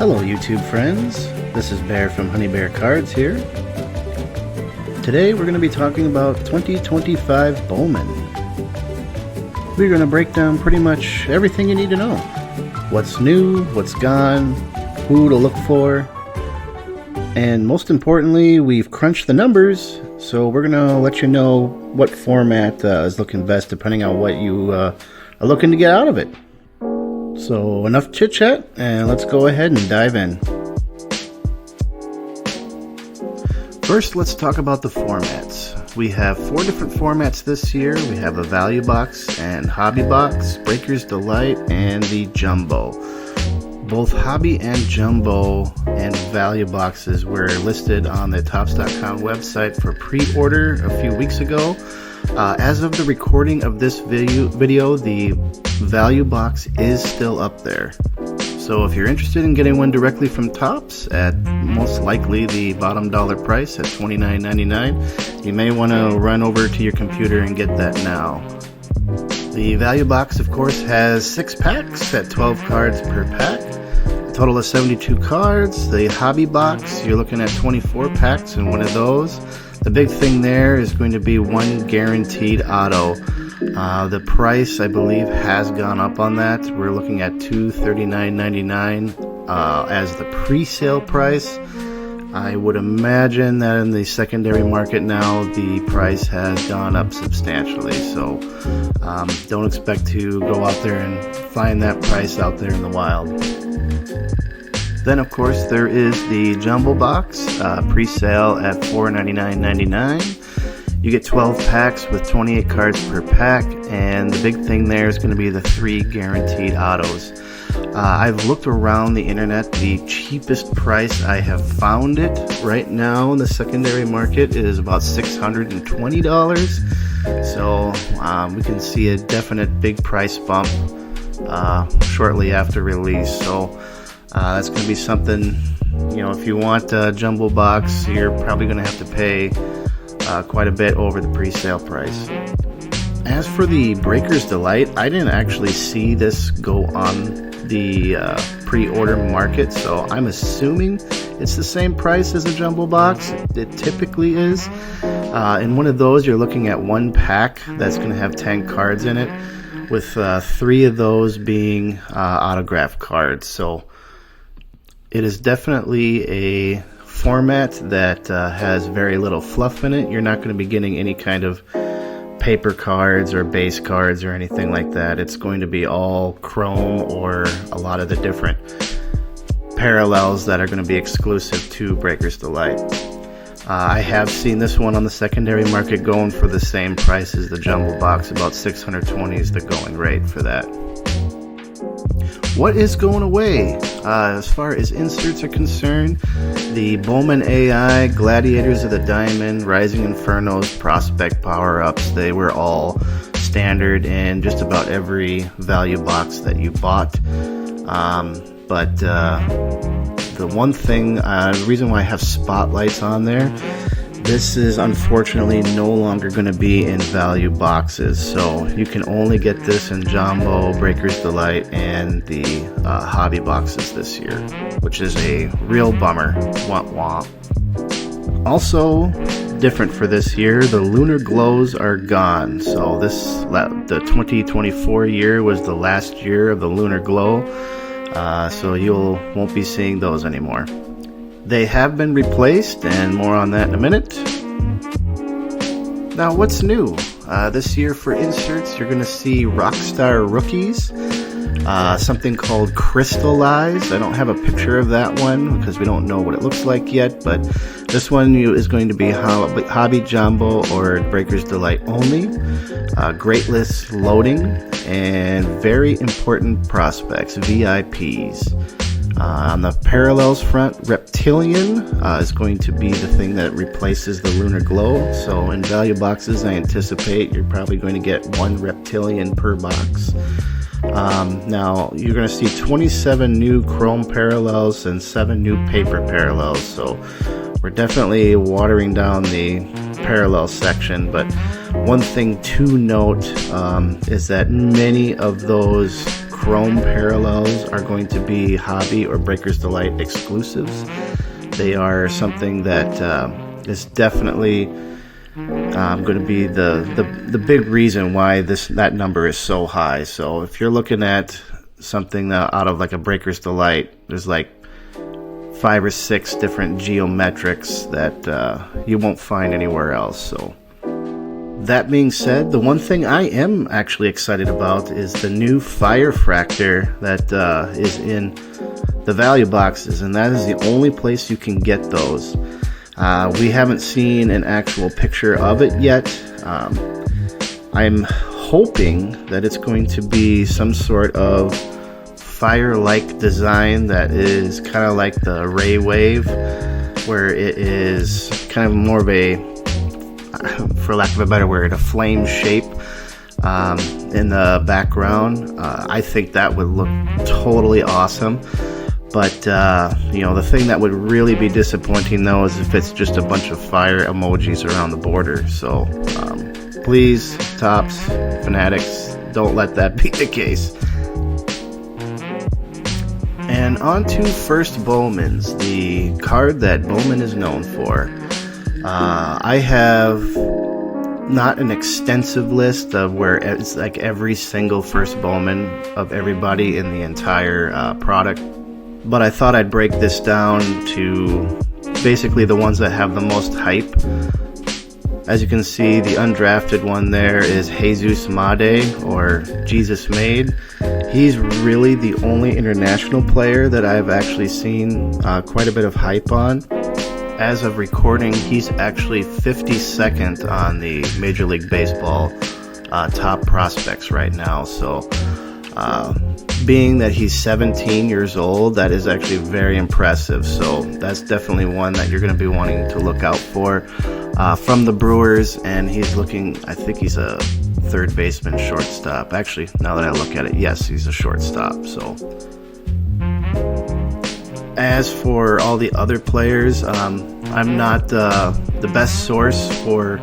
Hello YouTube friends, this is Bear from Honey Bear Cards here. Today we're going to be talking about 2025 Bowman. We're going to break down pretty much everything you need to know. What's new, what's gone, who to look for, and most importantly, we've crunched the numbers, so we're going to let you know what format is looking best depending on what you are looking to get out of it. So enough chit chat, and let's go ahead and dive in. First, let's talk about the formats. We have 4 different formats this year. We have a value box and hobby box, Breaker's Delight, and the jumbo. Both hobby and jumbo and value boxes were listed on the Topps.com website for pre-order a few weeks ago. As of the recording of this video, the value box is still up there. So if you're interested in getting one directly from Topps at most likely the bottom dollar price at $29.99, you may want to run over to your computer and get that now. The value box, of course, has 6 packs at 12 cards per pack. A total of 72 cards. The hobby box, you're looking at 24 packs in one of those. The big thing there is going to be 1 guaranteed auto. The price, I believe, has gone up on that. We're looking at $239.99 as the pre-sale price. I would imagine that in the secondary market now, the price has gone up substantially. So don't expect to go out there and find that price out there in the wild. Then, of course, there is the jumbo box, pre-sale at $499.99. You get 12 packs with 28 cards per pack, and the big thing there is going to be the 3 guaranteed autos. I've looked around the internet. The cheapest price I have found it right now in the secondary market is about $620. So we can see a definite big price bump shortly after release. So that's going to be something, if you want a jumbo box, you're probably going to have to pay quite a bit over the pre-sale price. As for the Breaker's Delight, I didn't actually see this go on the pre-order market, so I'm assuming it's the same price as a jumbo box. It typically is. In one of those, you're looking at 1 pack that's going to have 10 cards in it, with 3 of those being autographed cards. So it is definitely a format that has very little fluff in it. You're not going to be getting any kind of paper cards or base cards or anything like that. It's going to be all chrome or a lot of the different parallels that are going to be exclusive to Breaker's Delight. I have seen this one on the secondary market going for the same price as the jumbo box. About $620 is the going rate for that. What is going away? As far as inserts are concerned, the Bowman AI, Gladiators of the Diamond, Rising Infernos, Prospect Power-Ups, they were all standard in just about every value box that you bought. But the one thing, the reason why I have spotlights on there, this is unfortunately no longer going to be in value boxes, so you can only get this in jumbo, Breaker's Delight, and the hobby boxes this year, which is a real bummer. Womp womp. Also, different for this year, the lunar glows are gone. So the 2024 year was the last year of the lunar glow, so you won't be seeing those anymore. They have been replaced, and more on that in a minute. Now, what's new? This year for inserts, you're going to see Rockstar Rookies, something called Crystallized. I don't have a picture of that one because we don't know what it looks like yet, but this one is going to be Hobby Jumbo or Breaker's Delight only. Great list loading, and very important prospects, VIPs. On the parallels front, Reptilian is going to be the thing that replaces the lunar glow. So in value boxes, I anticipate you're probably going to get 1 Reptilian per box. Now you're going to see 27 new chrome parallels and 7 new paper parallels. So we're definitely watering down the parallel section. But one thing to note is that many of those chrome parallels are going to be Hobby or Breaker's Delight exclusives. They are something that is definitely going to be the big reason why that number is so high. So if you're looking at something out of like a Breaker's Delight, there's like 5 or 6 different geometrics that you won't find anywhere else. So that being said, the one thing I am actually excited about is the new fire fractor that is in the value boxes, and that is the only place you can get those. We haven't seen an actual picture of it yet. I'm hoping that it's going to be some sort of fire-like design that is kind of like the Ray Wave, where it is kind of more of a, for lack of a better word, a flame shape in the background. I think that would look totally awesome. But the thing that would really be disappointing though is if it's just a bunch of fire emojis around the border. So please, Topps, Fanatics, don't let that be the case. And on to First Bowman's, the card that Bowman is known for. I have not an extensive list of where it's like every single First Bowman of everybody in the entire product, but I thought I'd break this down to basically the ones that have the most hype. As you can see, the undrafted one there is Jesus Made, or Jesus Made. He's really the only international player that I've actually seen quite a bit of hype on. As of recording, he's actually 52nd on the Major League Baseball top prospects right now. So being that he's 17 years old, that is actually very impressive. So that's definitely one that you're going to be wanting to look out for from the Brewers. And he's looking, I think he's a third baseman, shortstop. Actually, now that I look at it, yes, he's a shortstop. So as for all the other players, I'm not the best source for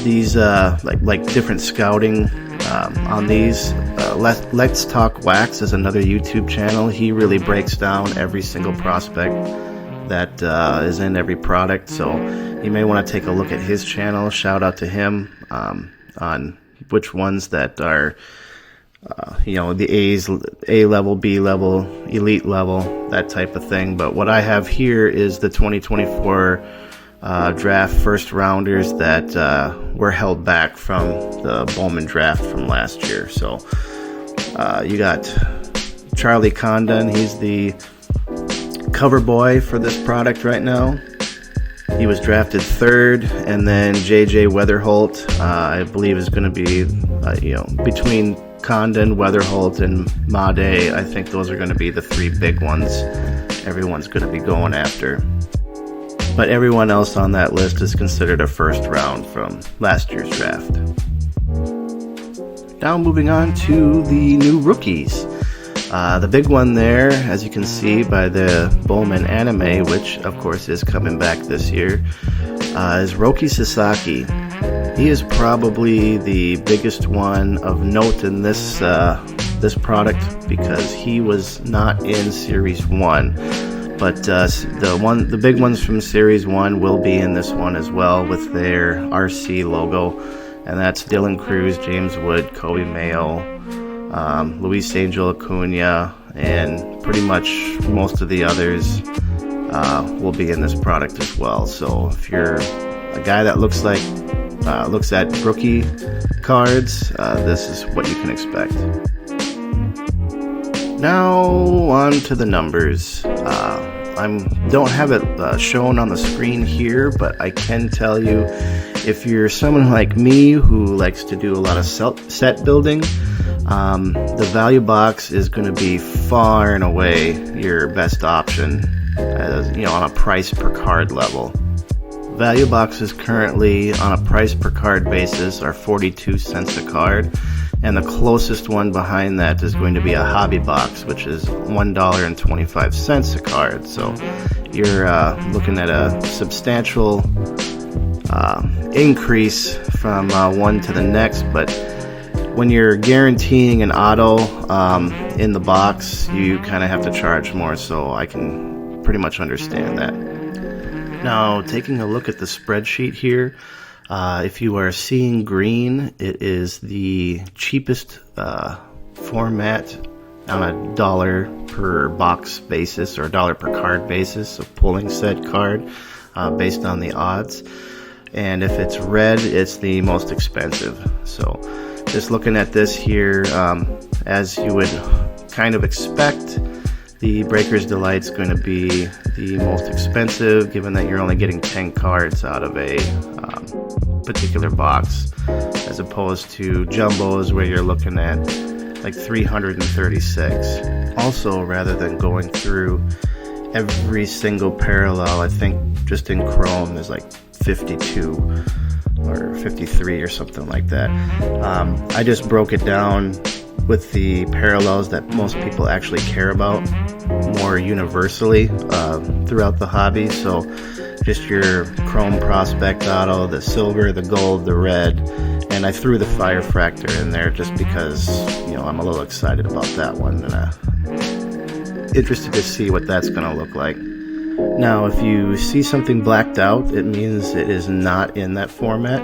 these like different scouting on these. Let's Talk Wax is another YouTube channel. He really breaks down every single prospect that is in every product, so you may want to take a look at his channel. Shout out to him on which ones that are the A's, A level, B level, elite level, that type of thing. But what I have here is the 2024 draft first rounders that were held back from the Bowman draft from last year. So you got Charlie Condon. He's the cover boy for this product right now. He was drafted 3rd, and then JJ Weatherholt, I believe, is going to be between Condon, Weatherholt, and Made. I think those are going to be the 3 big ones everyone's going to be going after. But everyone else on that list is considered a first round from last year's draft. Now moving on to the new rookies. The big one there, as you can see by the Bowman anime, which of course is coming back this year, is Roki Sasaki. He is probably the biggest one of note in this product because he was not in Series 1. But the big ones from Series 1 will be in this one as well with their RC logo. And that's Dylan Cruz, James Wood, Kobe Mayo, Luis Angel Acuna, and pretty much most of the others will be in this product as well. So if you're a guy that looks at rookie cards, this is what you can expect. Now on to the numbers. I don't have it shown on the screen here, but I can tell you, if you're someone like me who likes to do a lot of set building, the value box is going to be far and away your best option, on a price per card level. Value boxes currently on a price per card basis are 42 cents a card, and the closest one behind that is going to be a hobby box, which is $1.25 a card. So you're looking at a substantial increase from one to the next, but when you're guaranteeing an auto in the box, you kind of have to charge more, so I can pretty much understand that. Now, taking a look at the spreadsheet here, if you are seeing green, it is the cheapest format on a dollar per box basis or dollar per card basis of pulling said card based on the odds. And if it's red, it's the most expensive. So just looking at this here, as you would kind of expect, the Breaker's Delight's going to be the most expensive, given that you're only getting 10 cards out of a particular box, as opposed to jumbos where you're looking at like 336. Also, rather than going through every single parallel, I think just in Chrome there's like 52 or 53 or something like that. I just broke it down with the parallels that most people actually care about more universally throughout the hobby. So just your Chrome Prospect Auto, the silver, the gold, the red, and I threw the Fire Fractor in there just because, I'm a little excited about that one, and interested to see what that's going to look like. Now, if you see something blacked out, it means it is not in that format.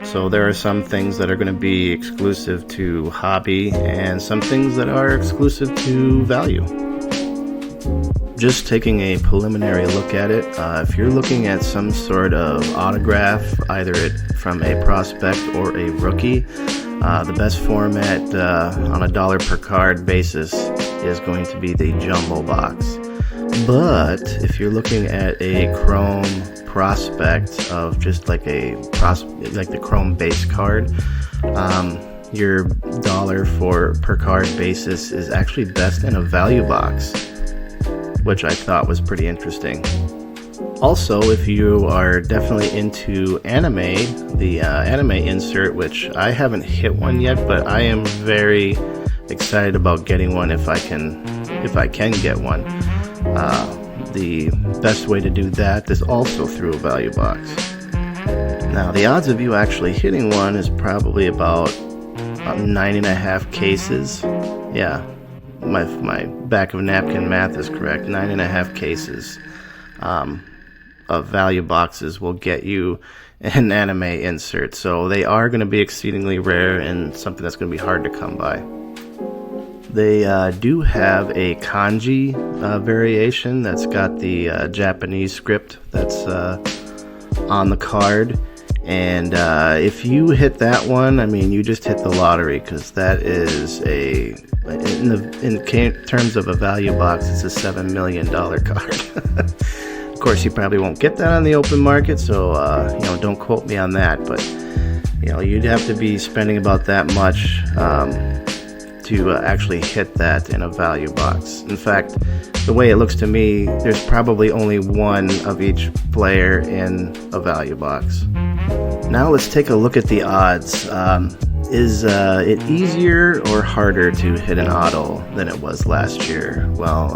So there are some things that are going to be exclusive to hobby and some things that are exclusive to value. Just taking a preliminary look at it, if you're looking at some sort of autograph, either from a prospect or a rookie, the best format on a dollar per card basis is going to be the jumbo box. But if you're looking at a Chrome prospect of just like the Chrome base card, your dollar per card basis is actually best in a value box, which I thought was pretty interesting. Also, if you are definitely into anime, the anime insert, which I haven't hit one yet, but I am very excited about getting one if I can get one. The best way to do that is also through a value box. Now, the odds of you actually hitting one is probably about 9.5 cases. Yeah, my back of napkin math is correct. 9.5 cases of value boxes will get you an anime insert. So they are going to be exceedingly rare and something that's going to be hard to come by. They do have a kanji variation that's got the Japanese script that's on the card. And if you hit that one, you just hit the lottery, because that is in terms of a value box, it's a $7 million card. Of course, you probably won't get that on the open market, so don't quote me on that. But you'd have to be spending about that much to actually hit that in a value box. In fact, the way it looks to me, there's probably only one of each player in a value box. Now let's take a look at the odds. Is it easier or harder to hit an auto than it was last year? Well,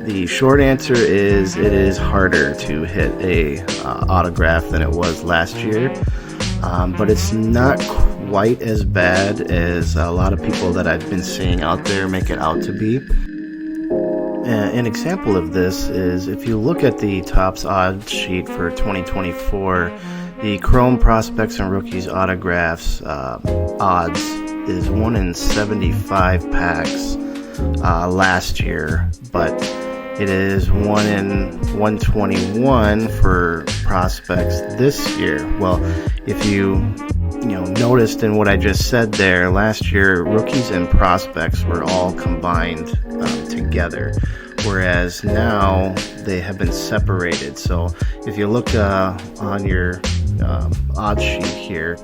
the short answer is it is harder to hit a autograph than it was last year, but it's not quite as bad as a lot of people that I've been seeing out there make it out to be. An example of this is if you look at the Topps odds sheet for 2024, the Chrome Prospects and Rookies autographs odds is 1 in 75 packs last year, but it is 1 in 121 for prospects this year. Well, if you noticed in what I just said there, last year rookies and prospects were all combined together, whereas now they have been separated. So if you look on your odds sheet here,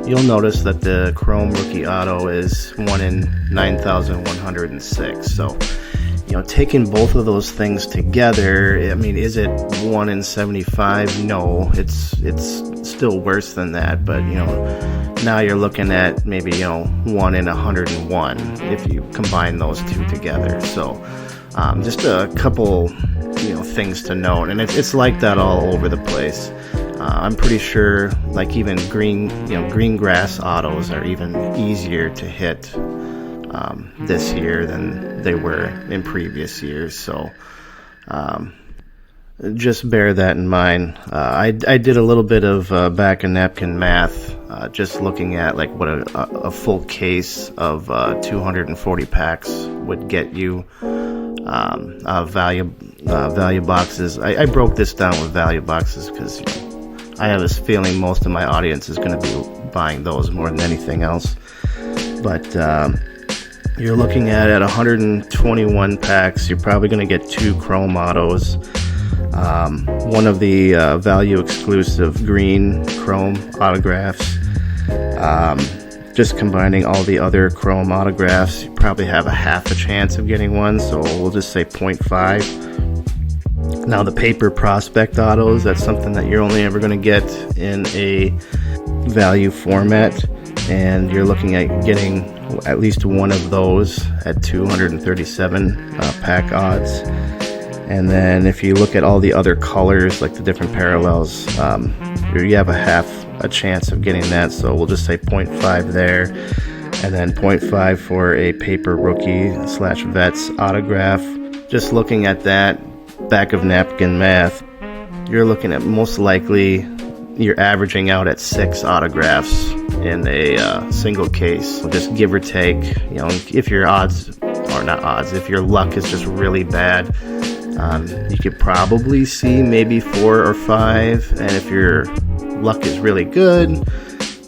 you'll notice that the Chrome Rookie Auto is 1 in 9,106. So taking both of those things together, is it 1 in 75? No, it's still worse than that. But now you're looking at maybe 1 in 101 if you combine those two together. So just a couple things to note, and it's like that all over the place. I'm pretty sure like even green grass autos are even easier to hit this year than they were in previous years. So just bear that in mind. I did a little bit of back of napkin math, just looking at like what a full case of 240 packs would get you. Value boxes. I broke this down with value boxes because I have this feeling most of my audience is going to be buying those more than anything else. But you're looking at 121 packs. You're probably going to get 2 chrome autos, one of the value exclusive green chrome autographs. Just combining all the other chrome autographs, you probably have a half a chance of getting one, so we'll just say 0.5. Now the paper prospect autos, that's something that you're only ever going to get in a value format, and you're looking at getting at least one of those at 237 pack odds. And then if you look at all the other colors, like the different parallels, you have a chance of getting that, so we'll just say 0.5 there, and then 0.5 for a paper rookie / vets autograph. Just looking at that back of napkin math, you're looking at most likely you're averaging out at 6 autographs in a single case, just give or take. If your if your luck is just really bad, you could probably see maybe 4 or 5, and if your luck is really good,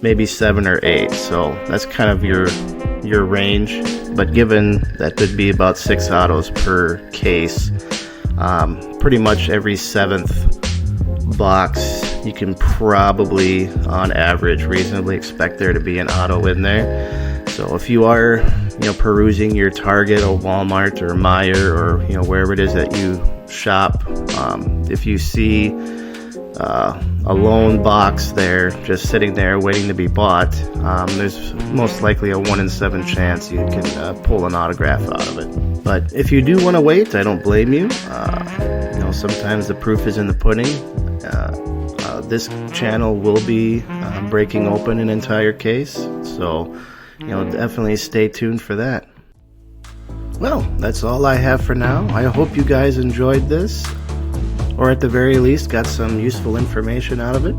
maybe 7 or 8. So that's kind of your range. But given that would be about 6 autos per case, pretty much every 7th box you can probably on average reasonably expect there to be an auto in there. So if you are perusing your Target or Walmart or Meijer or wherever it is that you shop, if you see a lone box there just sitting there waiting to be bought, there's most likely a 1 in 7 chance you can pull an autograph out of it. But if you do want to wait, I don't blame you. Sometimes the proof is in the pudding. This channel will be breaking open an entire case, so definitely stay tuned for that. Well, that's all I have for now. I hope you guys enjoyed this, or at the very least got some useful information out of it.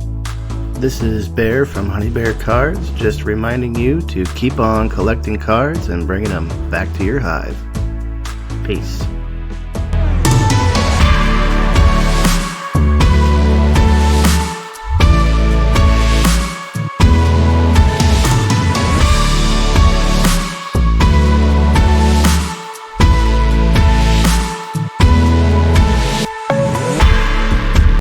This is Bear from Honey Bear Cards, just reminding you to keep on collecting cards and bringing them back to your hive. Peace.